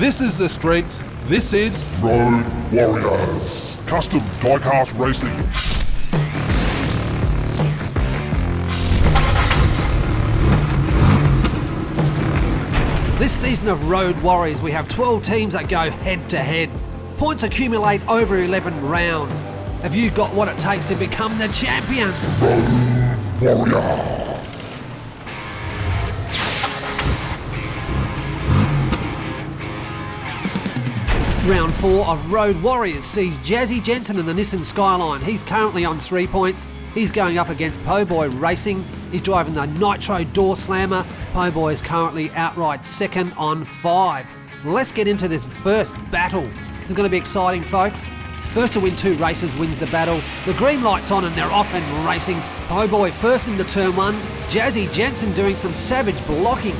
This is the streets. This is Road Warriors. Custom Diecast Racing. This season of Road Warriors, we have 12 teams that go head to head. Points accumulate over 11 rounds. Have you got what it takes to become the champion? Road Warrior. Round 4 of Road Warriors sees Jazzy Jensen in the Nissan Skyline. He's currently on 3 points. He's going up against Po-Boy Racing. He's driving the Nitro Door Slammer. Po-Boy is currently outright second on 5. Let's get into this first battle. This is going to be exciting, folks. First to win 2 races wins the battle. The green light's on and they're off and racing. Po-Boy first into turn 1. Jazzy Jensen doing some savage blocking.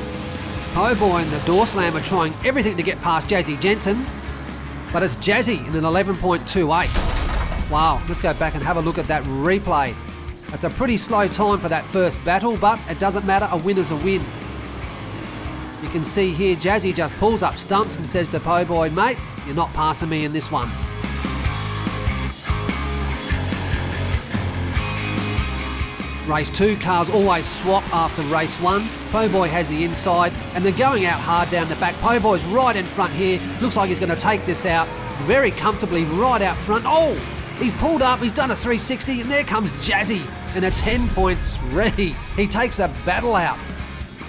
Po-Boy and the Door Slammer trying everything to get past Jazzy Jensen. But it's Jazzy in an 11.28. Wow, let's go back and have a look at that replay. That's a pretty slow time for that first battle, but it doesn't matter, a win is a win. You can see here Jazzy just pulls up stumps and says to Po-Boy, mate, you're not passing me in this one. Race 2, cars always swap after race 1. Po-Boy has the inside and they're going out hard down the back. Po-Boy's right in front here. Looks like he's going to take this out very comfortably right out front. Oh, he's pulled up, he's done a 360 and there comes Jazzy in a 10.3. He takes a battle out.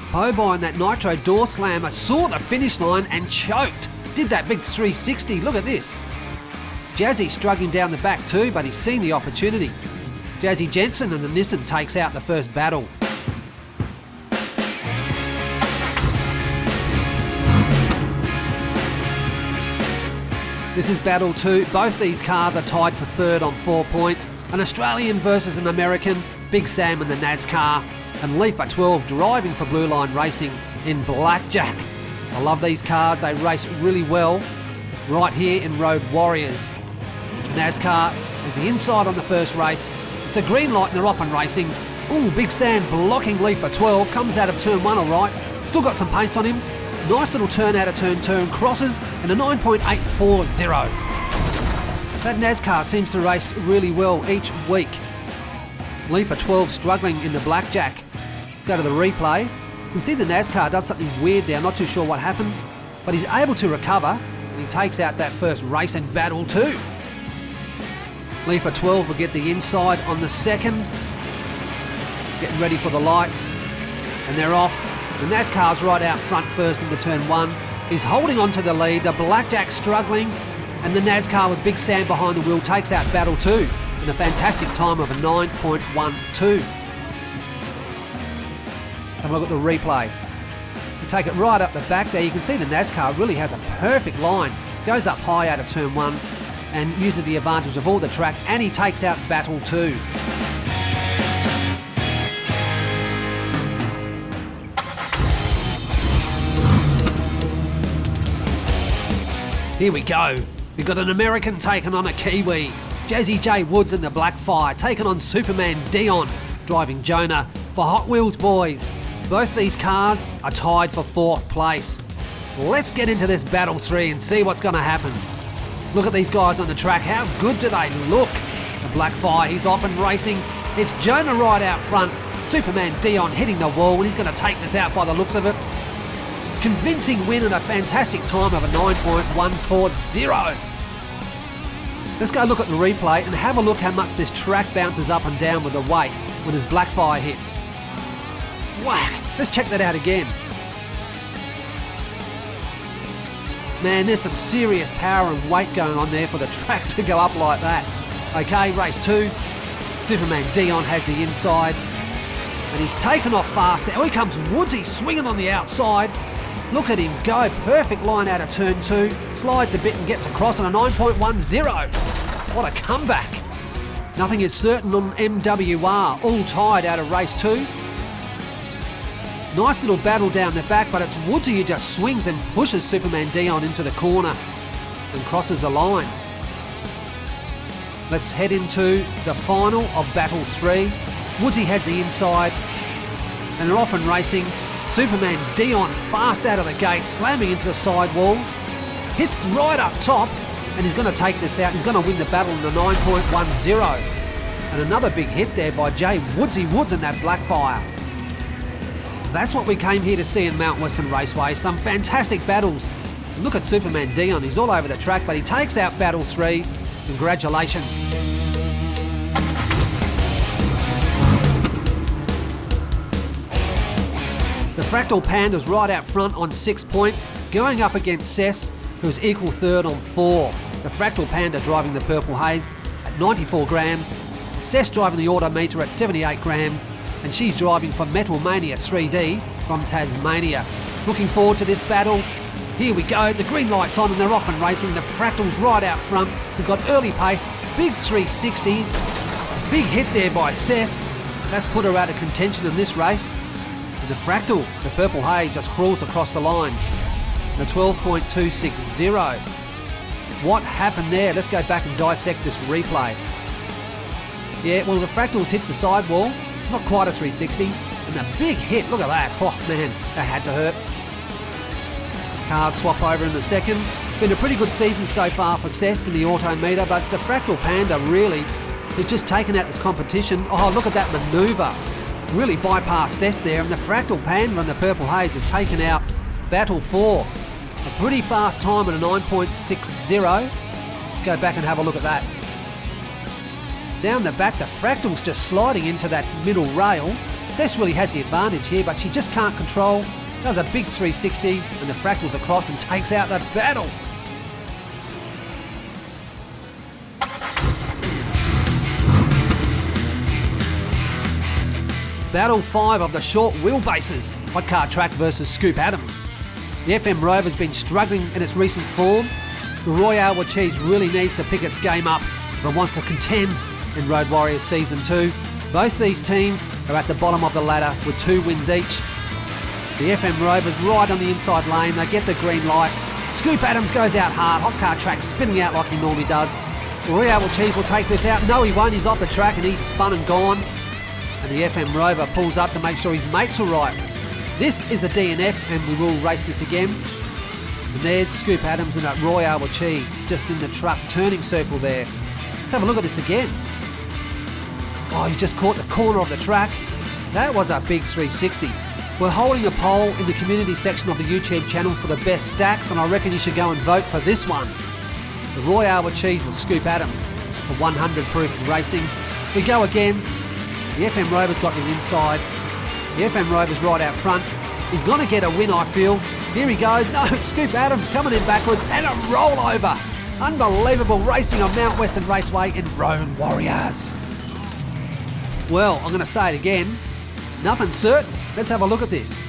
Po-Boy and that Nitro Door Slammer saw the finish line and choked. Did that big 360, look at this. Jazzy struggling down the back too, but he's seen the opportunity. Jazzy Jensen and the Nissan takes out the first battle. This is battle 2. Both these cars are tied for third on 4 points. An Australian versus an American. Big Sam in the NASCAR. And Leafer 12 driving for BLUELINE Racing in Blackjack. I love these cars. They race really well right here in Road Warriors. NASCAR is the inside on the first race. It's a green light and they're off and racing. Ooh, Big Sam blocking Leafer 12. Comes out of turn 1 all right. Still got some pace on him. Nice little turn out of turn 2 and crosses in a 9.840. That NASCAR seems to race really well each week. Leafer 12 struggling in the Blackjack. Go to the replay. You can see the NASCAR does something weird there. I'm not too sure what happened. But he's able to recover and he takes out that first race and battle too. Leafer 12 will get the inside on the second. Getting ready for the lights. And they're off. The NASCAR's right out front first into turn 1. He's holding on to the lead. The Blackjack struggling. And the NASCAR with Big Sam behind the wheel takes out battle 2 in a fantastic time of a 9.12. Have a look at the replay. You take it right up the back there. You can see the NASCAR really has a perfect line. Goes up high out of turn 1. And uses the advantage of all the track, and he takes out battle 2. Here we go. We've got an American taking on a Kiwi. Jazzy J Woods in the Black Fire taking on Superman Dion, driving Jonah for Hot Wheels boys. Both these cars are tied for 4th place. Let's get into this battle 3 and see what's going to happen. Look at these guys on the track. How good do they look? The Black Fire, he's off and racing. It's Jonah right out front. Superman Dion hitting the wall, and he's going to take this out by the looks of it. Convincing win and a fantastic time of a 9.140. Let's go look at the replay and have a look how much this track bounces up and down with the weight when his Black Fire hits. Whack! Let's check that out again. Man, there's some serious power and weight going on there for the track to go up like that. Okay, race 2. Superman Dion has the inside. And he's taken off fast. Here comes Woodsy swinging on the outside. Look at him go. Perfect line out of turn 2. Slides a bit and gets across on a 9.10. What a comeback. Nothing is certain on MWR. All tied out of race 2. Nice little battle down the back, but it's Woodsy who just swings and pushes Superman Dion into the corner and crosses the line. Let's head into the final of battle 3. Woodsy has the inside and they're off and racing. Superman Dion fast out of the gate, slamming into the side walls. hits right up top, and he's going to take this out. He's going to win the battle in the 9.10. And another big hit there by Jay Woodsy Woods in that Blackfire. That's what we came here to see in Mount Western Raceway. Some fantastic battles. Look at Superman Dion. He's all over the track, but he takes out battle 3. Congratulations. The Fractal Panda's right out front on 6 points, going up against Cess, who's equal third on 4. The Fractal Panda driving the Purple Haze at 94 grams, Cess driving the Autometer at 78 grams, and she's driving for Metal Mania 3D from Tasmania. Looking forward to this battle. Here we go, the green light's on and they're off and racing. The Fractal's right out front. He's got early pace, big 360. Big hit there by Cess. That's put her out of contention in this race. And the Fractal, the Purple Haze, just crawls across the line. The 12.260. What happened there? Let's go back and dissect this replay. Yeah, well, the Fractals hit the sidewall. Not quite a 360. And a big hit, look at that. Oh man, that had to hurt. Cars swap over in the second. It's been a pretty good season so far for Cess in the Autometer, but it's the Fractal Panda really who's just taken out this competition. Oh, look at that manoeuvre. Really bypassed Cess there, and the Fractal Panda and the Purple Haze has taken out Battle 4. A pretty fast time at a 9.60. Let's go back and have a look at that. Down the back, the Fractal's just sliding into that middle rail. Cess really has the advantage here, but she just can't control. Does a big 360, and the Fractal's across and takes out the battle. Battle 5 of the short wheelbases. Hot Car Track versus Scoop Adams. The FM Rover's been struggling in its recent form. The Royale with Cheese really needs to pick its game up if it wants to contend in Road Warriors Season 2. Both these teams are at the bottom of the ladder with 2 wins each. The FM Rovers right on the inside lane, they get the green light. Scoop Adams goes out hard, Hot Car Track spinning out like he normally does. Royale with Cheese will take this out. No, he won't, he's off the track and he's spun and gone. And the FM Rover pulls up to make sure his mates are right. This is a DNF and we will race this again. And there's Scoop Adams and that Royale with Cheese just in the truck turning circle there. Let's have a look at this again. Oh, he's just caught the corner of the track. That was a big 360. We're holding a poll in the community section of the YouTube channel for the best stacks, and I reckon you should go and vote for this one. The Royale with Cheese with Scoop Adams for 100 proof racing. We go again. The FM Rover's got the inside. The FM Rover's right out front. He's going to get a win, I feel. Here he goes. No, Scoop Adams coming in backwards and a rollover. Unbelievable racing on Mount Western Raceway in Road Warriors. Well, I'm going to say it again. Nothing's certain. Let's have a look at this.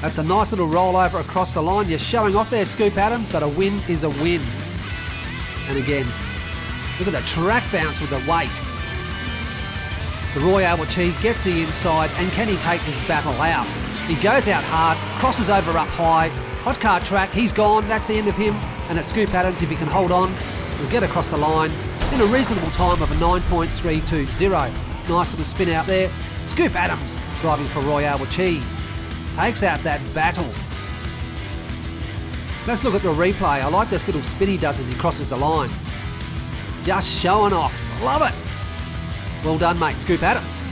That's a nice little rollover across the line. You're showing off there, Scoop Adams, but a win is a win. And again, look at the track bounce with the weight. The Royale with Cheese gets the inside, and can he take this battle out? He goes out hard, crosses over up high. Hot Car Track, he's gone. That's the end of him. And it's Scoop Adams, if he can hold on, will get across the line in a reasonable time of a 9.320. Nice little spin out there. Scoop Adams driving for Royale with Cheese. Takes out that battle. Let's look at the replay. I like this little spin he does as he crosses the line. Just showing off. Love it. Well done, mate, Scoop Adams.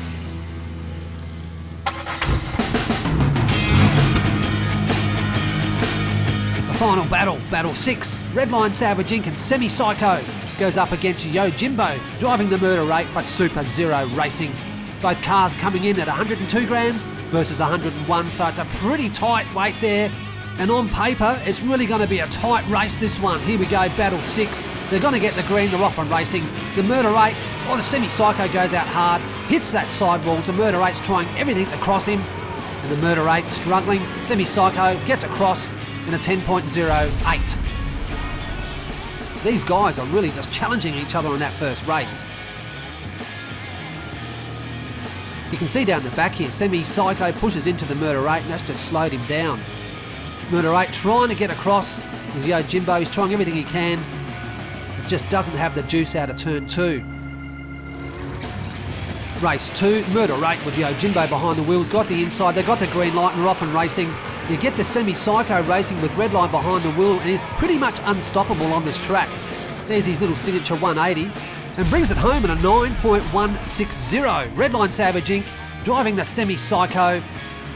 The final battle, Battle 6. Redline, Salvage Inc. and Semi Psycho goes up against Yo Jimbo, driving the Murder 8 for Super Zero Racing. Both cars coming in at 102 grams versus 101, so it's a pretty tight weight there. And on paper, it's really going to be a tight race, this one. Here we go, Battle 6. They're going to get the green, they're off on racing. The Murder 8, oh, the Semi Psycho goes out hard, hits that sidewall. The Murder 8's trying everything to cross him. And the Murder 8 struggling. Semi Psycho gets across in a 10.08. These guys are really just challenging each other in that first race. You can see down the back here, Semi Psycho pushes into the Murder 8 and that's just slowed him down. Murder 8 trying to get across with Yo Jimbo. He's trying everything he can. It just doesn't have the juice out of turn 2. Race 2, Murder 8 with Yo Jimbo behind the wheels. Got the inside, they got the green light and we're off and racing. You get the semi-psycho racing with Redline behind the wheel, and he's pretty much unstoppable on this track. There's his little signature 180 and brings it home in a 9.160. Redline Savage Inc. driving the semi-psycho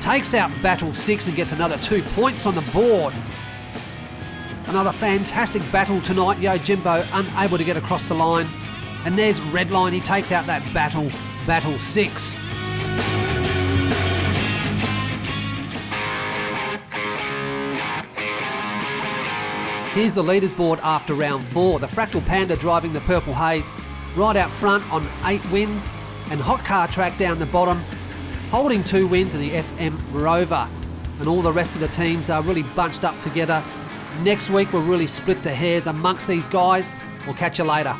takes out Battle 6 and gets another 2 points on the board. Another fantastic battle tonight. Yo Jimbo unable to get across the line. And there's Redline, he takes out that Battle 6. Here's the leaders board after round 4. The Fractal Panda driving the Purple Haze right out front on 8 wins, and Hot Car Track down the bottom holding 2 wins in the FM Rover. And all the rest of the teams are really bunched up together. Next week we'll really split the hairs amongst these guys. We'll catch you later.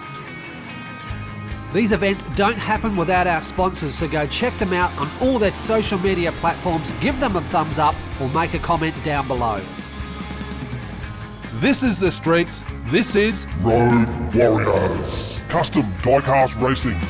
These events don't happen without our sponsors, so go check them out on all their social media platforms, give them a thumbs up or make a comment down below. This is the streets. This is Road Warriors. Custom diecast racing.